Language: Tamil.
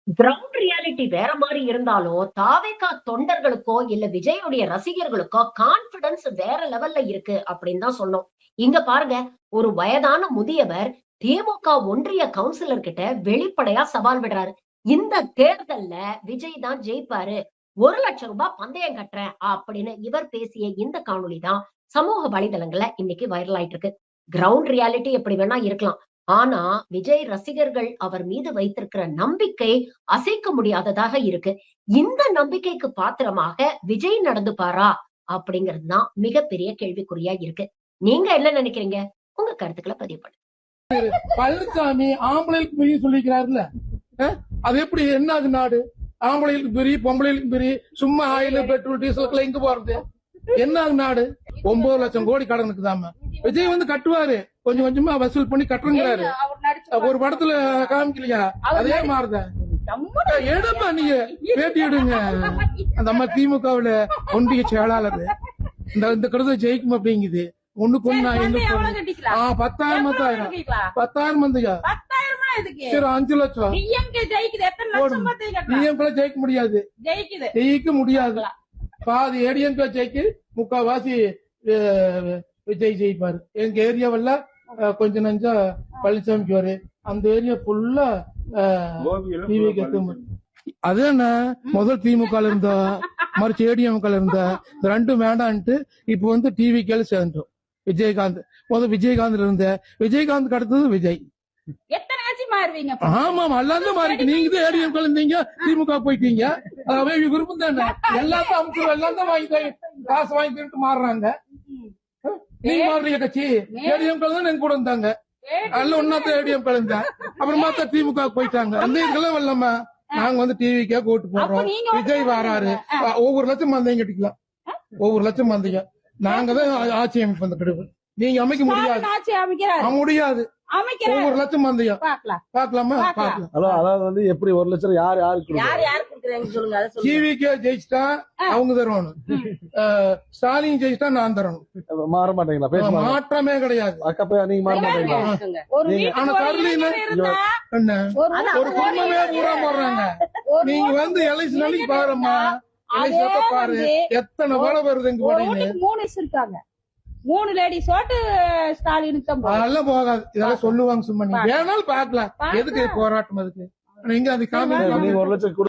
கிரவுண்ட் ரியாலிட்டி வேற மாரி இருந்தாலும், தாவேகா தொண்டர்களுக்கோ, இல்ல விஜயுடைய ரசிகர்களுக்கோ கான்ஃபிடன்ஸ் வேற லெவல்ல இருக்கு அப்படின்னு தான் சொல்லணும். இங்க பாருங்க, ஒரு வயதான முதியவர் திமுக ஒன்றிய கவுன்சிலர் கிட்ட வெளிப்படையா சவால் விடுறாரு. இந்த தேர்தல்ல விஜய் தான் ஜெயிப்பாரு. ரூ. 1,00,000 பந்தயம் கட்டுறேன் அப்படின்னு இவர் பேசிய இந்த காணொளி தான் சமூக வலைதளங்கள்ல இன்னைக்கு வைரல் ஆயிட்டு இருக்கு. கிரவுண்ட் ரியாலிட்டி எப்படி வேணா இருக்கலாம். ஆனா, விஜய் ரசிகர்கள் அவர் மீது வைத்திருக்கிற நம்பிக்கை அசைக்க முடியாததாக இருக்கு. இந்த நம்பிக்கைக்கு பாத்திரமாக விஜய் நடந்துப்பாரா? அப்படிங்கிறது தான் மிகப்பெரிய கேள்விக்குறியா இருக்கு. நீங்க என்ன நினைக்கிறீங்க? உங்க கருத்துக்கள பதிவு பண்ணுங்க. பழனிசாமி ஆம்பளைக்கு பிரி சொல்லிக்கிறாருல்ல, அது எப்படி என்ன நாடு? ஆம்பளைகளுக்கு பிரி, பொம்பளைகளுக்கு பிரி, சும்மா ஆயில் பெட்ரோல் டீசலுக்குள்ள எங்க போறது? என்ன நாடு? 9 லட்சம் கோடி கடன் இருக்குதாம. விஜய் வந்து கட்டுவாரு, கொஞ்சம் கொஞ்சமா வசூல் பண்ணி கட்டுங்கிறாரு. ஒரு படத்துல காமிக்கலையா? அதே மாதிரிதான் எடுப்பா, நீங்க பேட்டி எடுங்க. அந்த அம்மா திமுகவுல ஒன்றிய செயலாளர் இந்த கருத்தை ஜெயிக்கும் அப்படிங்குது. ஒண்ணுக்கு ஒண்ணு 10,000 மந்தியா? சரி, 5 லட்சம் ஜெயிக்க முடியாது, ஜெயிக்க முடியாது. பாதி ஏடிஎம்கே ஜெயிக்கு, முக்காவாசி விஜய் ஜெயிப்பாரு. எங்க ஏரியாவில கொஞ்சம் நஞ்சா பழனிசாமிக்கு வரு. அந்த ஏரியா ஃபுல்லா அது என்ன, முதல் திமுக இருந்த மறுச்சு ஏடிஎம்க இருந்த ரெண்டும் வேண்டான்ட்டு இப்ப வந்து டிவிக்கு சேர்ந்தோம். விஜயகாந்த் முதல் விஜயகாந்த் இருந்த விஜயகாந்த் அடுத்தது விஜய். ஆமா, எல்லாம் மாறிக்கு. நீங்க தான் ஏடிஎம்க இருந்தீங்க, திமுக போயிட்டீங்க. விருப்பம் தானே, எல்லாத்தையும் அமைச்சர் எல்லாம் தான் வாங்கி காசு வாங்கி தந்துட்டு மாறுறாங்க. நீங்க மாறுறீங்க கட்சி. ஏடிஎம்க தான் எங்க கூட இருந்தாங்க, எல்லாம் ஒன்னாத்தான் ஏடிஎம்க இருந்தேன். அப்புறமா தான் திமுக போயிட்டாங்க. அந்த இதெல்லாம் வரலாமா? நாங்க வந்து டிவிக்கே ஓட்டு போடுறோம். விஜய் வராரு, ஒவ்வொரு லட்சம் மந்தையும் கட்டிக்கலாம், ஒவ்வொரு லட்சம் மந்தையும். நாங்க தான் ஆட்சி அமைப்பு அந்த கெடுப்பு. நீங்க அமைக்க முடியாது, முடியாது. ஒவ்வொரு லட்சம் மந்தையும் பாக்கலாமா? பாக்கலாம். அதாவது வந்து எப்படி 1 லட்சம் யார் டிவிக்கே ஜெயிச்சிட்டா அவங்க தருவானு, ஸ்டாலின் ஜெயிச்சிட்டா நான் தரணும். மாற மாட்டீங்களா? மாற்றமே கிடையாது. நீங்க மாற மாட்டீங்களா? ஆனா தரல என்ன, ஒரு குடும்பமே பூரா போடுறாங்க. நீங்க வந்து எலெக்ஷன் அன்னைக்கு பாருமா, எலெக்ஷன் பாரு எத்தனை வேலை வருது எங்க போடுங்க. 3 லேடிஸ் ஓட்டு ஸ்டாலினுக்கு அதெல்லாம் போகாது. இதெல்லாம் சொல்லுவாங்க சும்மா. நீங்க வேணாலும் பாக்கலாம், எதுக்கு போராட்டம்? அதுக்கு நீங்க அது காமி 1 லட்சம்